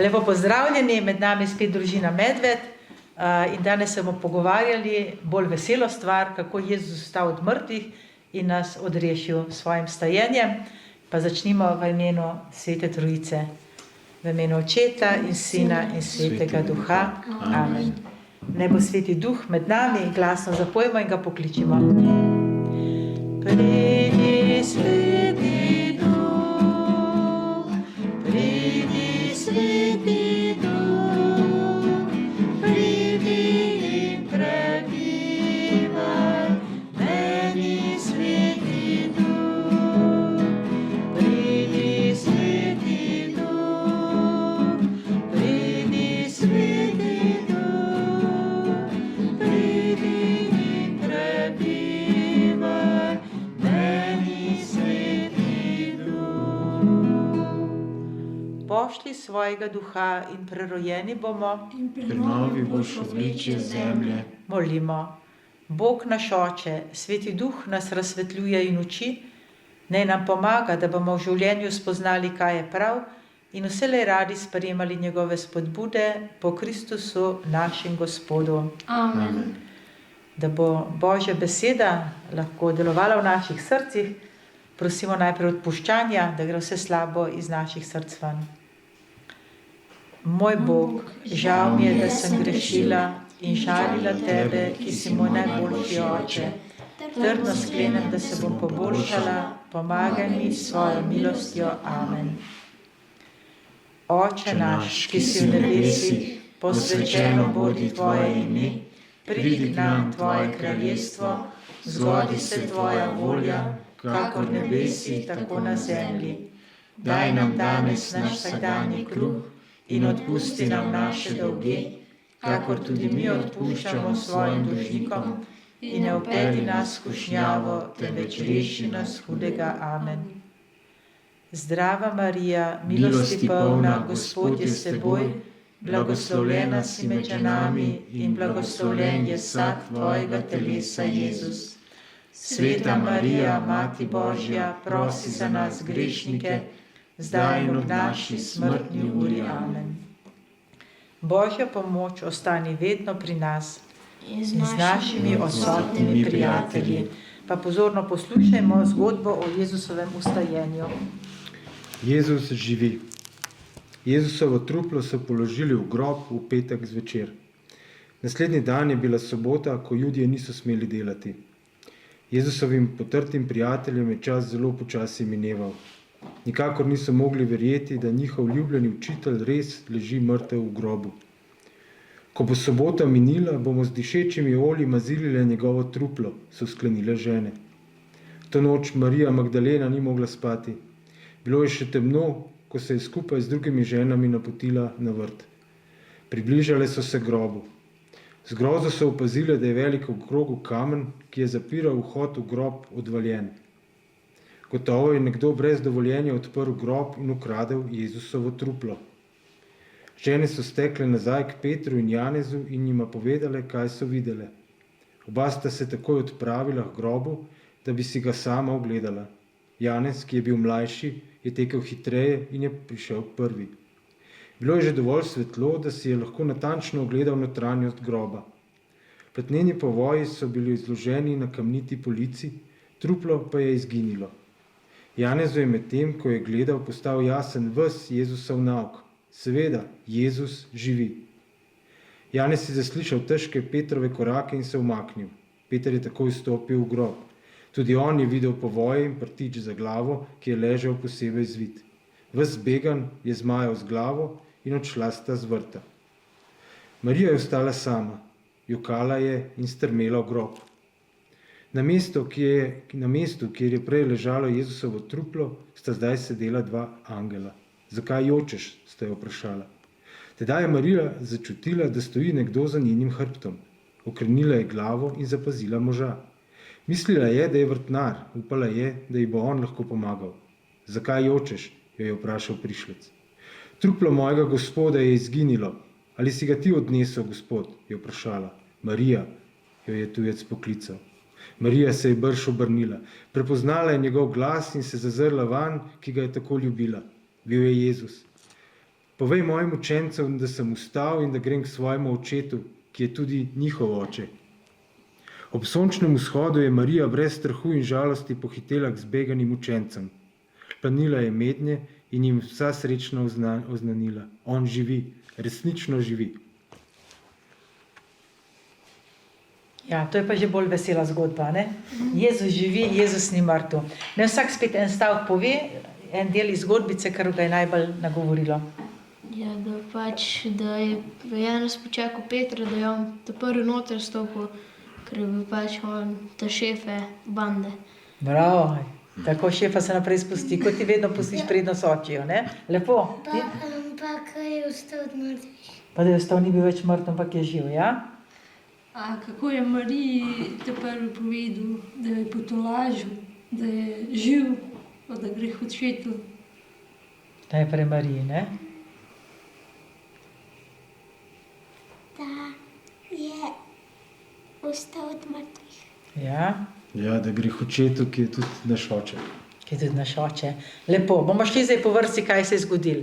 Lepo pozdravljeni, med nami spet družina Medved in danes se bomo pogovarjali bolj veselo stvar, kako Jezus vstal od mrtvih in nas odrešil s svojim stajenjem. Pa začnimo v imenu Svete Trojice, v imenu Očeta in Sina in Svetega Duha. Amen. Naj bo Sveti Duh med nami, glasno zapojmo in ga pokličimo. Pridi, Sveti Duh, pridi, Sveti Duh, pridi in prebivaj meni, Sveti Duh. Pridi, Sveti Duh, pridi, Sveti Duh, pridi in prebivaj meni, Sveti Duh. Pošli svojega duha in prerojeni bomo. In prenovi boš obličje zemlje. Molimo. Bog naš Oče, Sveti Duh nas razsvetljuje in uči, naj nam pomaga, da bomo v življenju spoznali, kaj je prav in vselej radi sprejemali njegove spodbude po Kristusu, našem Gospodu. Amen. Da bo Božja beseda lahko delovala v naših srcih, prosimo najprej odpuščanja, da gre vse slabo iz naših src ven. Moj Bog, žal mi je, da sem grešila in žalila tebe, ki si moj najboljši Oče. Trdno sklenem, da se bom poboljšala, pomagaj mi s svojo milostjo. Amen. Oče naš, ki si v nebesih, posvečeno bodi tvoje ime, pridi k nam tvoje kraljestvo, zgodi se tvoja volja, kakor v nebesih, tako na zemlji. Daj nam danes naš vsakdanji kruh in odpusti nam naše dolge, kakor tudi mi odpuščamo svojim dolžnikom, in ne vpeti nas v skušnjavo, temveč reši nas hudega. Amen. Zdrava Marija, milosti polna, Gospod je s teboj, blagoslovljena si med ženami in blagoslovljen je sad tvojega telesa, Jezus. Sveta Marija, Mati Božja, prosi za nas grešnike, zdaj in v naši smrtni uri. Amen. Božja pomoč ostani vedno pri nas in z našimi odsotnimi prijatelji. Pa pozorno poslušajmo zgodbo o Jezusovem vstajenju. Jezus živi. Jezusovo truplo so položili v grob v petek zvečer. Naslednji dan je bila sobota, ko Judje niso smeli delati. Jezusovim potrtim prijateljem je čas zelo počasi mineval. Nikakor niso mogli verjeti, da njihov ljubljeni učitelj res leži mrtev v grobu. Ko bo sobota minila, bomo z dišečimi olji mazilile njegovo truplo, so sklenile žene. To noč Marija Magdalena ni mogla spati. Bilo je še temno, ko se je skupaj z drugimi ženami napotila na vrt. Približale so se grobu. Z grozo so opazile, da je velik okrogel kamen, ki je zapiral vhod v grob, odvaljen. Gotovo je nekdo brez dovoljenja odprl grob in ukradel Jezusovo truplo. Žene so stekle nazaj k Petru in Janezu in njima povedale, kaj so videle. Oba sta se takoj odpravila k grobu, da bi si ga sama ogledala. Janez, ki je bil mlajši, je tekel hitreje in je prišel prvi. Bilo je že dovolj svetlo, da si je lahko natančno ogledal notranjost groba. Platneni povoji so bili izloženi na kamniti polici, truplo pa je izginilo. Janezu je medtem, ko je gledal, postal jasen ves Jezusov nauk. Seveda, Jezus živi. Janez je zaslišal težke Petrove korake in se umaknil. Peter je takoj stopil v grob. Tudi on je videl povoje in prtič za glavo, ki je ležal posebej zvit. Ves zbegan je zmajal z glavo in odšla sta z vrta. Marija je ostala sama, jokala je in strmela v grob. Na mestu, kjer je prej ležalo Jezusovo truplo, sta zdaj sedela dva angela. Zakaj jočeš, sta jo vprašala. Tedaj je Marija začutila, da stoji nekdo za njenim hrbtom. Okrenila je glavo in zapazila moža. Mislila je, da je vrtnar, upala je, da ji bo on lahko pomagal. Zakaj jočeš, jo je vprašal prišlec. Truplo mojega Gospoda je izginilo. Ali si ga ti odnesel, Gospod, je vprašala. Marija, jo je tujec poklical. Marija se je brž obrnila. Prepoznala je njegov glas in se zazrla vanj, ki ga je tako ljubila. Bil je Jezus. povej mojim učencem, da sem vstal in da grem k svojemu očetu, ki je tudi njihov oče. Ob sončnem vzhodu je Marija brez strahu in žalosti pohitela k zbeganim učencem. Planila je mednje in jim vsa srečna oznanila. On živi, resnično živi. Ja, to je pa že bolj vesela zgodba, ne? Jezus živi, Jezus ni mrtev. Ne, vsak spet en stavek pove, en del iz zgodbice, kar ga je najbolj nagovorilo. Ja, da je Janez počakal Petra, da je on ta prvi noter stopil, ker je bil pač on ta šefe bande. Bravo, tako šefa se naprej spusti, kot ti vedno pustiš prednost očijo, ne? Lepo. Ti? Ampak je vstal od mrtvih. Pa da je vstal, ni bil več mrtev, ampak je živ, ja? A kako je Mariji te prvi povedal, da je potolažil, da je živ, pa da gre k očetu. Najprej Mariji, ne? Da je vstal od mrtvih. Ja, Ja, da gre k očetu, ki je tudi naš oče. ki je tudi naš oče. Lepo, bomo šli zdaj po vrsti, kaj se je zgodilo.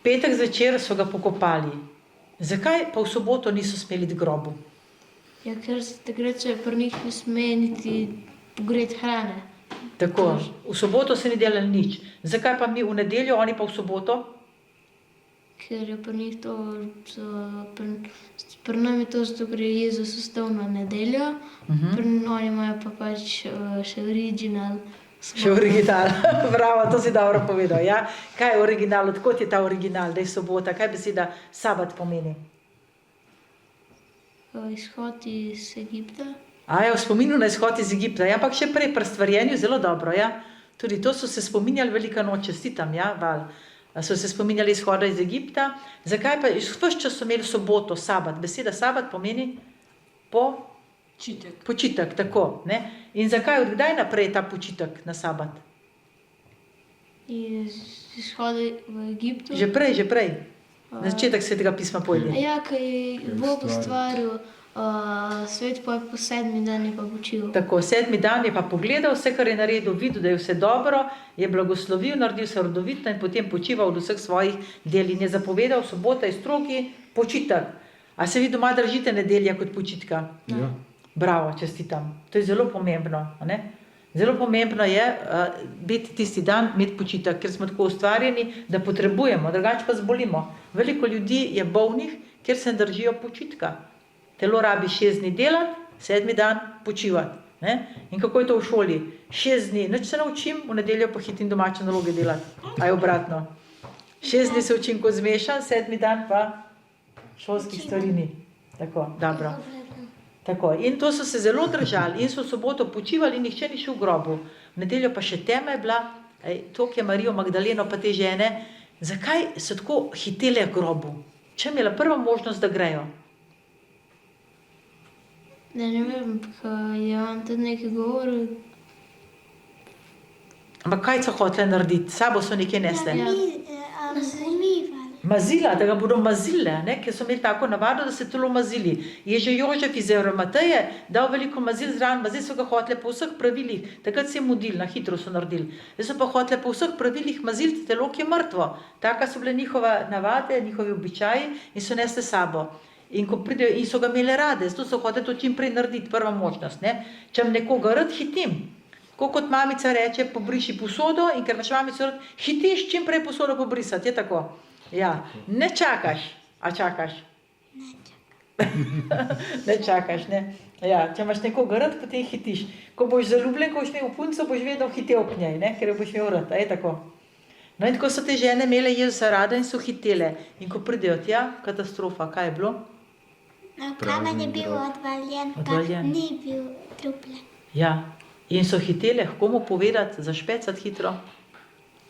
Petek zvečer so ga pokopali. Zakaj pa v soboto niso smeli k grobu? Ja, ker se takrat se pri njih ne sme niti pogreti hrane. Tako, v soboto se ni delali nič. Zakaj pa mi v nedeljo, oni pa v soboto? Ker je pri njih to, pri nam je to zato, ker je Jezus vstal na nedeljo, oni imajo pa pač še original. Še original. Bravo, to si dobro povedal. Ja? Kaj je original? Odkot je ta original, da je sobota? Kaj beseda sabat pomeni? Izhod iz Egipta. A je v spominu na izhod iz Egipta, ja, ampak še prej pri stvarjenju zelo dobro, ja. Tudi to so se spominjali velika noč, čestitam, ja, Val. So se spominjali izhoda iz Egipta. Zakaj pa, ves čas so imeli soboto, sabat. Beseda sabat pomeni počitek, tako, ne. In zakaj, od kdaj naprej je ta počitek na sabat? Iz izhoda v Egiptu. Že prej. Na začetek Svetega pisma pojde. Ja, ker je Bog ustvaril svet, pa je po 7. dan je pa počil. Tako, 7. dan je pa pogledal vse, kar je naredil, videl, da je vse dobro, je blagoslovil, naredil se rodovitno in potem počival od vseh svojih del in je zapovedal, sobota je strogi počitek. A se vi doma držite nedelja kot počitka? Ja. Bravo, čestitam. To je zelo pomembno, ne? Zelo pomembno je biti tisti dan, imeti počitek, ker smo tako ustvarjeni, da potrebujemo, drugače pa zbolimo. Veliko ljudi je bolnih, ker se ne držijo počitka. Telo rabi 6 dni delati, 7. dan počivati. Ne? In kako je to v šoli? 6 dni, nič se naučim, v nedeljo pa hitim domače naloge delati. A je obratno. 6 dni se učim, ko zmešam, 7. dan pa šolskih stvari ni. Tako, dobro. Tako, in to so se zelo držali in so v soboto počivali in nihče ni šel v grobu. V nedeljo pa še tema je bila, toliko je Marijo Magdaleno pa te žene, zakaj so tako hitele k grobu? Če je imela prva možnost, da grejo? Ne vem, ker je on tudi nekaj govoril. Ampak kaj so hotele narediti? Sabo so nekaj nesle. Umivali. Mazila, da ga bodo mazile, ne? Ker so imeli tako navado, da se telo mazili. Je že Jožef iz Arimateje dal veliko mazil zraven, mazil so ga hotele po vseh pravilih, takrat se je mudil, na hitro so naredili. Zdaj so pa hotele po vseh pravilih maziliti telo, ki je mrtvo. Taka so bile njihove navade, njihovi običaji in so nesle sabo. In ko pridejo, in so ga imeli rade, zato so hoteli to čim prej narediti, prva možnost. Ne? Če nekoga rad hitim, kot mamica reče, pobriši posodo in ker imaš mamico rad, hitiš čim prej posodo pobrisati, je tako? Ja, ne čakaš, a čakaš? Ne čakaš, ne? Ja, če imaš nekoga rad, potem hitiš. Ko boš zaljubljen, ko boš imel punco, boš vedno hitel k njej, ne? Ker jo boš imel rad, a je tako? No in tako so te žene imele Jezusa rada in so hitele. In ko pridejo tja, katastrofa, kaj je bilo? Kamen je bil odvaljen, pa ni bil trupljen. Ja, in so hitele, komu povedati, zašpecati hitro?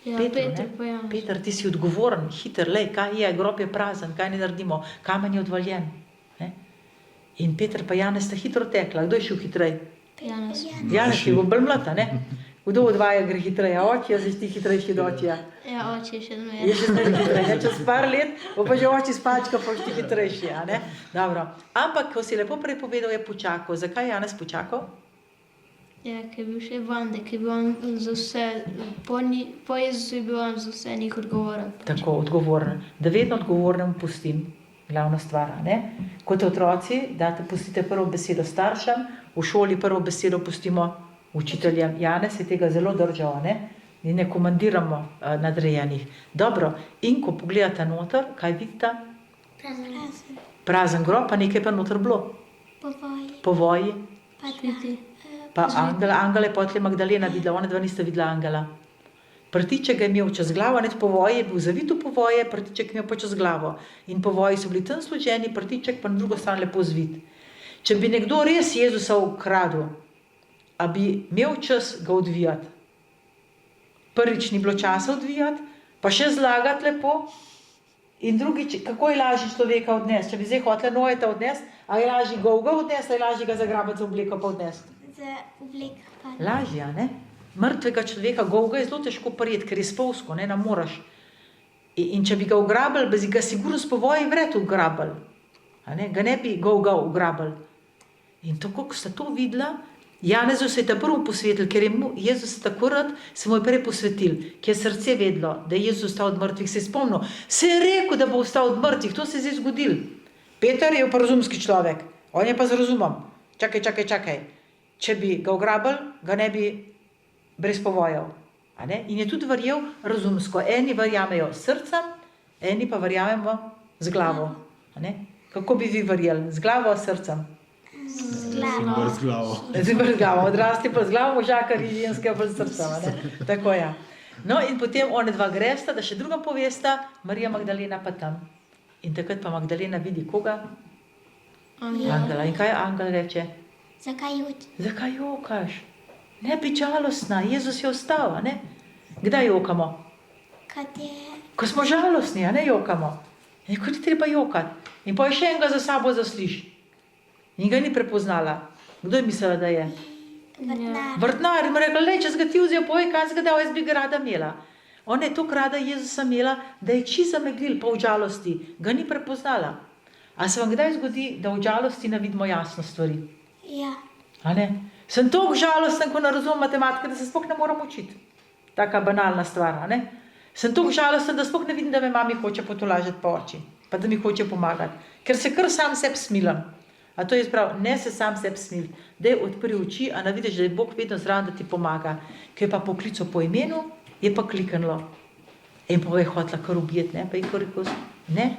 Ja, Petru, pa ja. Peter, ti si odgovoren, hiter, lej, kaj je, grob je prazen, kaj ne naredimo, kamen je odvaljen. Ne? In Peter pa Janez sta hitro tekla, kdo je šel hitrej? Janez. Janez je bil bolj mlata, ne? Kdo od vaju gre hitreje? Oči, jaz si ti hitrejši do očija. Ja, oči je še zmeraj. Je še zmeraj hitreje. Čez par let bo pa že oči spačka, pa ti hitrejši. A ne? Dobro. Ampak, ko si lepo prej povedal, je počakal. Zakaj je Janez počakal? Ja, ki je bil še bande, ki je bil on za vse, po Jezusu je bil on za vse njih odgovoren. Tako, odgovoren. Da vedno odgovornem pustim, glavna stvar. Ne? Kot otroci, date pustite prvo besedo staršem, v šoli prvo besedo pustimo učiteljem. Janez je tega zelo držal, ne? In ne komandiramo nadrejenih. Dobro, in ko pogledate noter, kaj vidite? Prazen. Prazen grob, pa nekaj pa noter bilo. Povoji. Pa Sveti. Pa Angela je potlej Magdalena videla, ona dva nista videla Angela. Prtiček ga je imel čez glavo, ne povoje je bil zavit v povoje, prtiček je imel pa čez glavo. In povoji so bili tam služeni, prtiček pa na drugo stran lepo zvit. Če bi nekdo res Jezusa ukradil, a bi imel čas ga odvijati. Prvič ni bilo časa odvijati, pa še zlagati lepo. In drugič, kako je lažje človeka odnesti? Če bi zdaj hotela nojeta odnesti, a je lažje ga odnesti, a je lažje ga zagrabati za obleko pa odnesti? Za obleko pa. Lažje, ne? Mrtvega človeka govga je zelo težko prijeti, ker je spolsko, ne moraš. In če bi ga ugrabili, bi ga sigurno s povoji vred ugrabili. Ga ne bi govga ugrabili. In tako, ko sta to videla, Janezu se je ta prvo posvetil, ker je Jezus tako rad, se mu je prej posvetil, ker je srce vedlo, da je Jezus vstal od mrtvih, se je spomnil. Se je rekel, da bo vstal od mrtvih, to se je zdaj zgodil. Peter je pa razumski človek, on je pa z razumom. Čakaj. Če bi ga ugrabili, ga ne bi brez povojev. In je tudi verjel razumsko. Eni verjamejo s srcem, eni pa verjamemo z glavo. Kako bi vi verjeli? Z glavo ali s srcem? Z glavo. Z glavo, odrasti pa z glavo, možakar in ženske pa s srcem. Tako je. No in potem one dva gresta, da še drugam povesta, Marija Magdalena pa tam. In takrat pa Magdalena vidi koga? Angela. In kaj Angel reče? Zakaj jokaš? Ne bi žalostna, Jezus je vstal, ne? Kdaj jokamo? Ko smo žalostni, ne jokamo. In ko ti treba jokati. In pa je še enega za sabo zasliš. In ga ni prepoznala. Kdo je mislila, da je? Vrtnar. In mu rekla, če ga ti vzel, povej, kaj si ga dal, jaz bi ga rada imela. Ona je toliko rada Jezusa imela, da je čisto zameglil pa v žalosti. Ga ni prepoznala. A se vam kdaj zgodi, da v žalosti ne vidimo jasno stvari? Ja. Sem toliko žalosten, ko ne razumem matematike, da se sploh ne moram učiti. Taka banalna stvar, Sem toliko žalosten, da sploh ne vidim, da me mami hoče potolažiti po oči, pa da mi hoče pomagati. Ker se kar sam sebi smilam. A to je prav, ne se sam sebi smil. Daj odpri oči, a ne vidiš, da je Bog vedno zraven, da ti pomaga. Ko je pa poklical po imenu, je pa kliknilo. In pa je hotela kar ubijeti, ne? Pa je kar rekel, ne,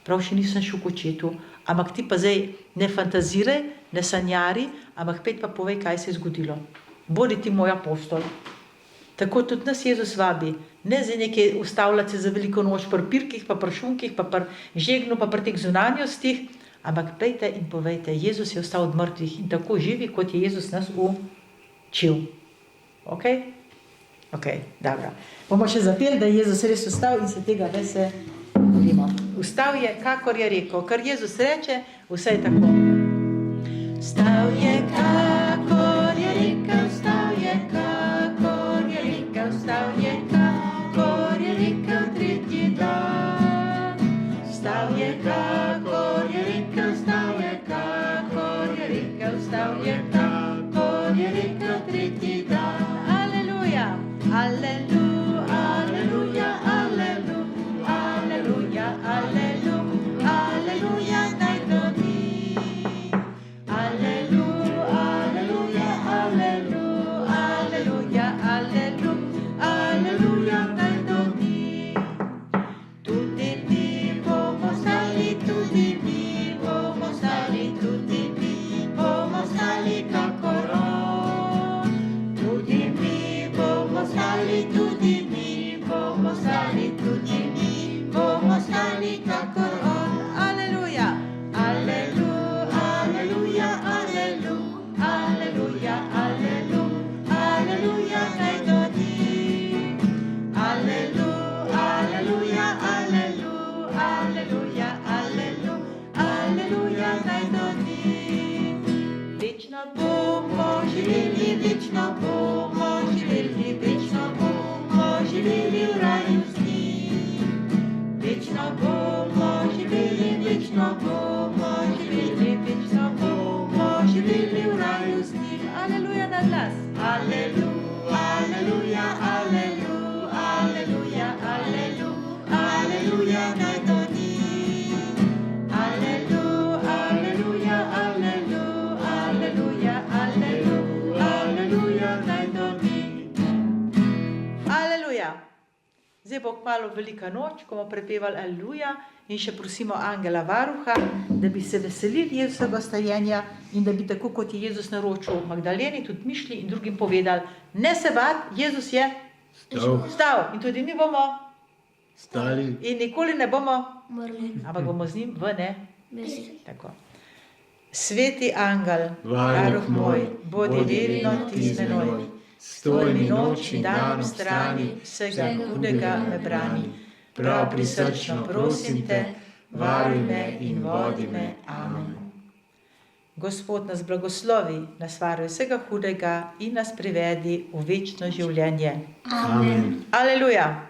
prav še nisem šel k očetu, ampak ti pa zdaj ne fantaziraj, ne sanjari, ampak pet pa povej, kaj se je zgodilo. Bodi ti moj apostol. Tako tudi nas Jezus vabi, ne za nekaj ustavljati se za veliko noč pri pirkih, pa pri šunkih, pa pri žegnu, pa pri teh zunanjostih, ampak pejte in povejte, Jezus je vstal od mrtvih in tako živi, kot je Jezus nas učil. Ok? Ok, dobro. Bomo še zapeli, da je Jezus res vstal in se tega veselimo. Vstal je, kakor je rekel. Kar Jezus reče, vse je tako. Vstal je, kakor je rekel, vstal je, kakor je rekel, vstal je, kakor je rekel tretji dan. Vstal je, kakor je rekel, vstal je, kakor je rekel, vstal je, kakor je rekel tretji dan. Aleluja, aleluja, aleluja, aleluja, aleluja, aleluja, aleluja, naj doni. Aleluja, aleluja, aleluja, aleluja, aleluja, aleluja, naj doni. Tudi mi bomo stali, tudi mi bomo stali, tudi mi bomo stali, kakor on. Tudi mi bomo stali, tudi mi bomo stali, tudi mi bomo stali, kakor on. Aleluja, aleluja, aleluja, aleluja, aleluja, aleluja, aleluja, naj doni. Aleluja, aleluja, aleluja, aleluja, aleluja, aleluja, naj doni. Večno bomo živeli, večno bomo živeli, večno bomo živeli v raju z njim. Večno bomo živeli, večno bomo živeli, večno bomo živeli v raju z njim. Aleluja, na glas. zdaj bo kmalu velika noč, ko bomo prepevali Aleluja in še prosimo angela varuha, da bi se veselili Jezusovega stajenja in da bi tako, kot je Jezus naročil Magdaleni, tudi mišli in drugim povedali, ne se bati, Jezus je vstal in tudi mi bomo Stali. in nikoli ne bomo, Mrli. ampak bomo z njim v Vesi. Tako. Sveti angel, Varuh moj, bodi vedno ti z menoj, stoj mi noč in dan v strani, vsega hudega me brani. Prav prisrčno prosim te, varuj me in vodi me. Amen. Gospod nas blagoslovi, nas varuje vsega hudega in nas privedi v večno življenje. Amen. Aleluja.